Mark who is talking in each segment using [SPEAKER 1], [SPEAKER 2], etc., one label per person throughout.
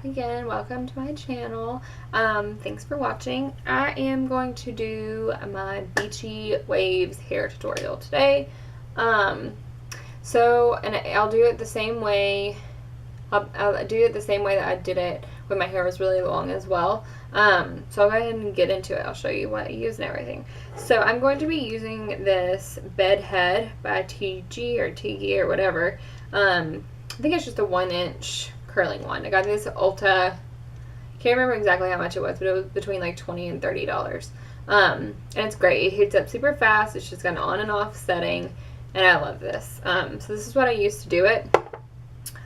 [SPEAKER 1] again. Welcome to my channel. Thanks for watching. I am going to do my Beachy Waves hair tutorial today. And I'll do it the same way. I'll do it the same way that I did it when my hair was really long as well. So I'll go ahead and get into it. I'll show you what I use and everything. So I'm going to be using this Bed Head by TG or TG or whatever. I think it's just a 1-inch curling one. I got this at Ulta. I can't remember exactly how much it was, but it was between like $20 and $30. And it's great. It heats up super fast. It's just got an on and off setting, and I love this. So this is what I use to do it.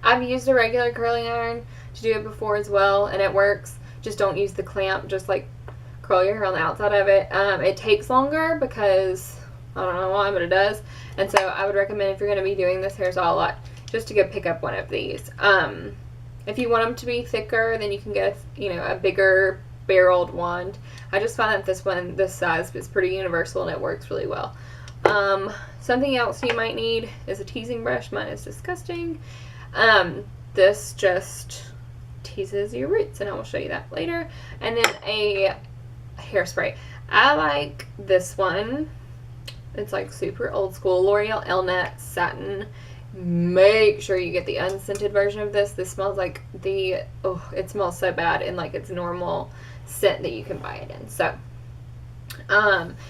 [SPEAKER 1] I've used a regular curling iron to do it before as well, and it works. Just don't use the clamp. Just like curl your hair on the outside of it. It takes longer because I don't know why, but it does. And so I would recommend, if you're going to be doing this hairstyle a lot, just to go pick up one of these. If you want them to be thicker, then you can get a bigger barreled wand. I just find that this size is pretty universal and it works really well. Something else you might need is a teasing brush. Mine is disgusting. This just teases your roots, and I will show you that later. And then a hairspray. I like this one. It's like super old school L'Oreal Elnet Satin. Make sure you get the unscented version of this. This smells like it smells so bad in like its normal scent that you can buy it in. So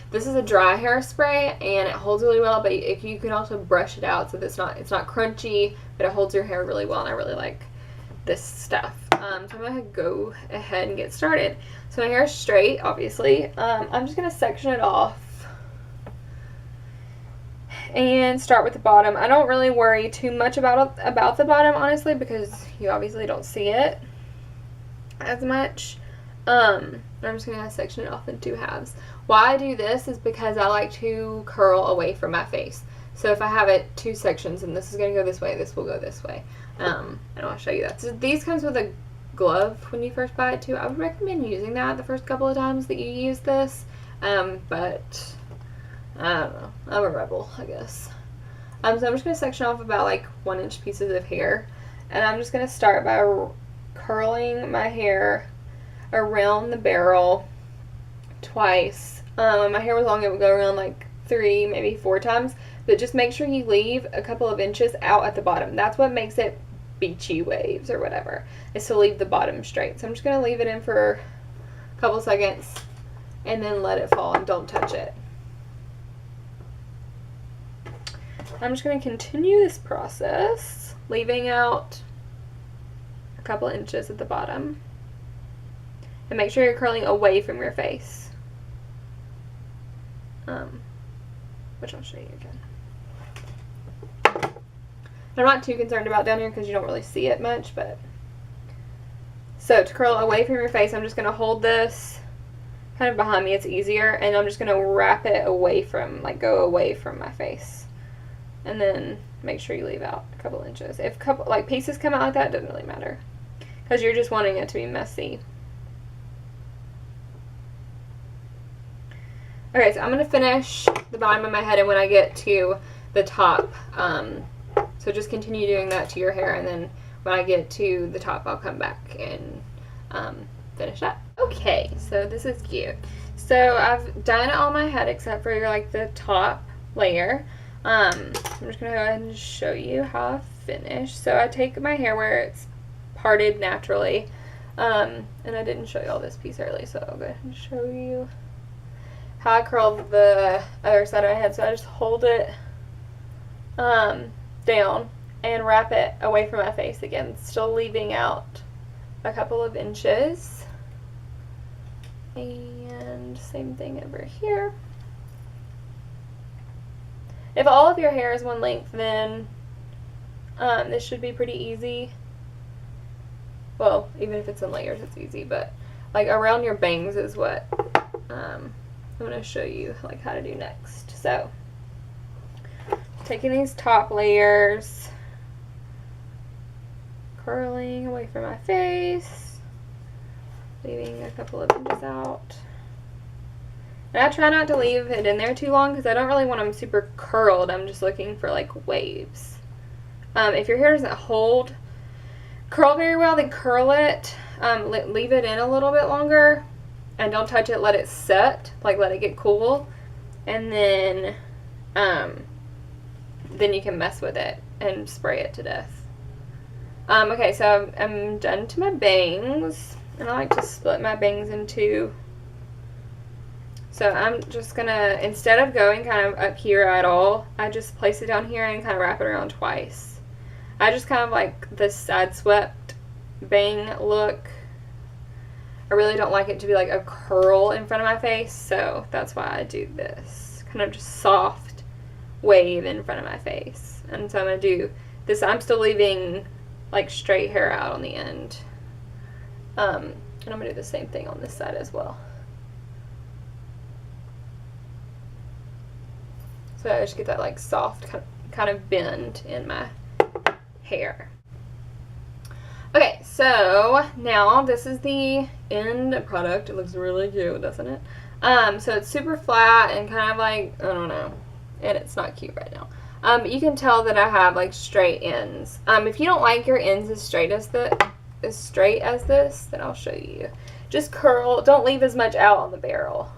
[SPEAKER 1] this is a dry hairspray and it holds really well, but you can also brush it out so that it's not crunchy, but it holds your hair really well, and I really like this stuff. So I'm gonna go ahead and get started. So my hair is straight, obviously. I'm just gonna section it off and start with the bottom. I don't really worry too much about the bottom, honestly, because you obviously don't see it as much. I'm just going to section it off in 2 halves. Why I do this is because I like to curl away from my face. So if I have it 2 sections and this is going to go this way, this will go this way. And I'll show you that. So these comes with a glove when you first buy it too. I would recommend using that the first couple of times that you use this. But I don't know. I'm a rebel, I guess. So I'm just going to section off about like 1-inch pieces of hair. And I'm just going to start by curling my hair around the barrel twice. When my hair was long, it would go around like 3, maybe 4 times. But just make sure you leave a couple of inches out at the bottom. That's what makes it beachy waves or whatever, is to leave the bottom straight. So I'm just going to leave it in for a couple seconds and then let it fall and don't touch it. I'm just going to continue this process, leaving out a couple inches at the bottom. And make sure you're curling away from your face. Which I'll show you again. I'm not too concerned about down here because you don't really see it much, but... So to curl away from your face, I'm just going to hold this kind of behind me. It's easier. And I'm just going to wrap it away from, like, go away from my face. And then make sure you leave out a couple inches. If pieces come out like that, it doesn't really matter, because you're just wanting it to be messy. Okay, so I'm going to finish the bottom of my head, and when I get to the top, so just continue doing that to your hair, and then when I get to the top, I'll come back and finish that. Okay, so this is cute. So I've done it on my head except for like the top layer. I'm just going to go ahead and show you how I finish. So I take my hair where it's parted naturally, and I didn't show you all this piece early, so I'll go ahead and show you how I curl the other side of my head. So I just hold it down and wrap it away from my face again, still leaving out a couple of inches. And same thing over here. If all of your hair is one length, then this should be pretty easy. Well, even if it's in layers, it's easy, but like around your bangs is what I'm going to show you like how to do next. So taking these top layers, curling away from my face, leaving a couple of inches out. And I try not to leave it in there too long because I don't really want them super curled. I'm just looking for like waves. If your hair doesn't hold curl very well, then curl it, leave it in a little bit longer, and don't touch it, let it set, like let it get cool, and then you can mess with it and spray it to death. Okay, so I'm done to my bangs, and I like to split my bangs in two. So I'm just gonna, instead of going kind of up here at all, I just place it down here and kind of wrap it around twice. I just kind of like this side swept bang look. I really don't like it to be like a curl in front of my face, so that's why I do this. Kind of just soft wave in front of my face. And so I'm going to do this. I'm still leaving like straight hair out on the end. And I'm going to do the same thing on this side as well. So I just get that like soft kind of bend in my hair. Okay, so now this is the end product. It looks really cute, doesn't it? So it's super flat and kind of like, I don't know, and it's not cute right now. But you can tell that I have like straight ends. If you don't like your ends as straight as this, then I'll show you. Just curl, don't leave as much out on the barrel.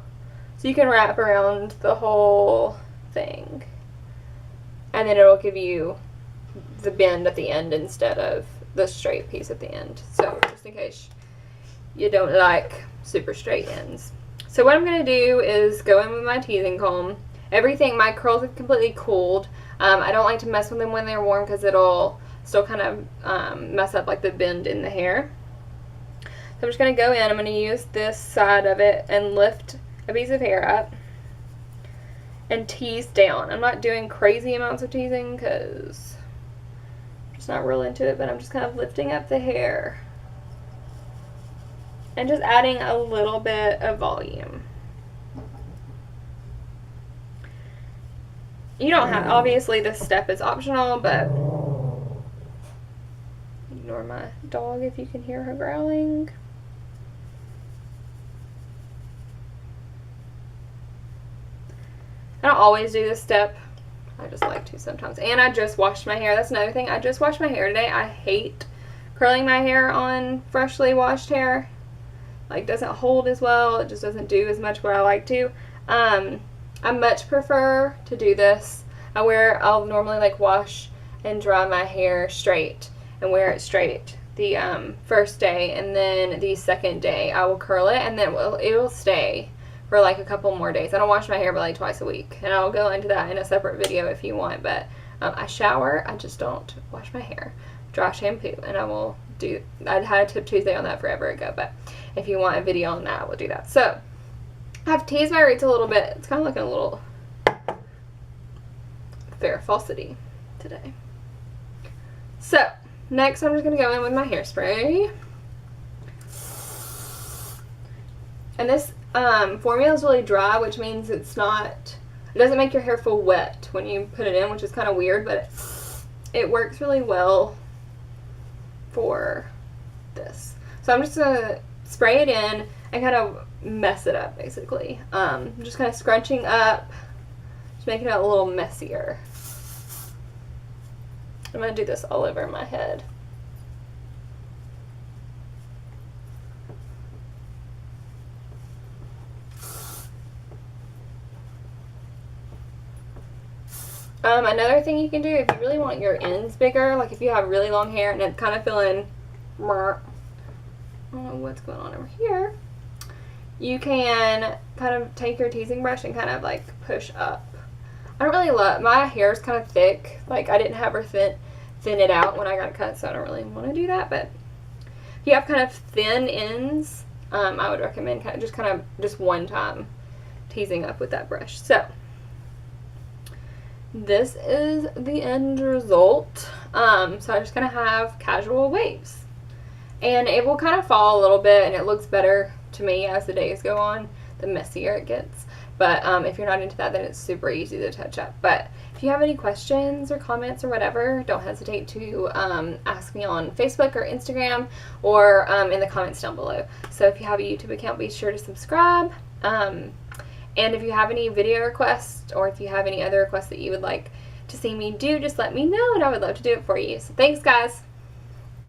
[SPEAKER 1] So you can wrap around the whole thing. And then it'll give you the bend at the end instead of the straight piece at the end. So just in case you don't like super straight ends. So what I'm going to do is go in with my teasing comb. My curls have completely cooled. I don't like to mess with them when they're warm because it'll still kind of mess up like the bend in the hair. So I'm just going to go in. I'm going to use this side of it and lift a piece of hair up and tease down. I'm not doing crazy amounts of teasing because I'm just not real into it, but I'm just kind of lifting up the hair and just adding a little bit of volume. You don't have, obviously this step is optional, but ignore my dog if you can hear her growling. I don't always do this step. I just like to sometimes. And I just washed my hair. That's another thing. I just washed my hair today. I hate curling my hair on freshly washed hair. Like, doesn't hold as well. It just doesn't do as much what I like to. I much prefer to do this. I'll normally like wash and dry my hair straight and wear it straight the first day, and then the second day I will curl it, and then it will stay for like a couple more days. I don't wash my hair but like twice a week, and I'll go into that in a separate video if you want, but I shower, I just don't wash my hair. Dry shampoo, and I had a Tip Tuesday on that forever ago, but if you want a video on that, I will do that. So I've teased my roots a little bit. It's kind of looking a little fair falsity today. So next I'm just going to go in with my hairspray. And this formula is really dry, which means it doesn't make your hair feel wet when you put it in, which is kind of weird, but it works really well for this. So I'm just going to spray it in and kind of mess it up, basically. Just kind of scrunching up, just making it a little messier. I'm going to do this all over my head. Another thing you can do if you really want your ends bigger, like if you have really long hair and it's kind of feeling, I don't know what's going on over here, you can kind of take your teasing brush and kind of like push up. I don't really love, my hair is kind of thick, like I didn't have her thin it out when I got it cut, so I don't really want to do that, but if you have kind of thin ends, I would recommend just one time teasing up with that brush. So this is the end result. So I'm just going to have casual waves. And it will kind of fall a little bit, and it looks better to me as the days go on, the messier it gets. But if you're not into that, then it's super easy to touch up. But if you have any questions or comments or whatever, don't hesitate to ask me on Facebook or Instagram, or in the comments down below. So if you have a YouTube account, be sure to subscribe. And if you have any video requests, or if you have any other requests that you would like to see me do, just let me know, and I would love to do it for you. So thanks, guys.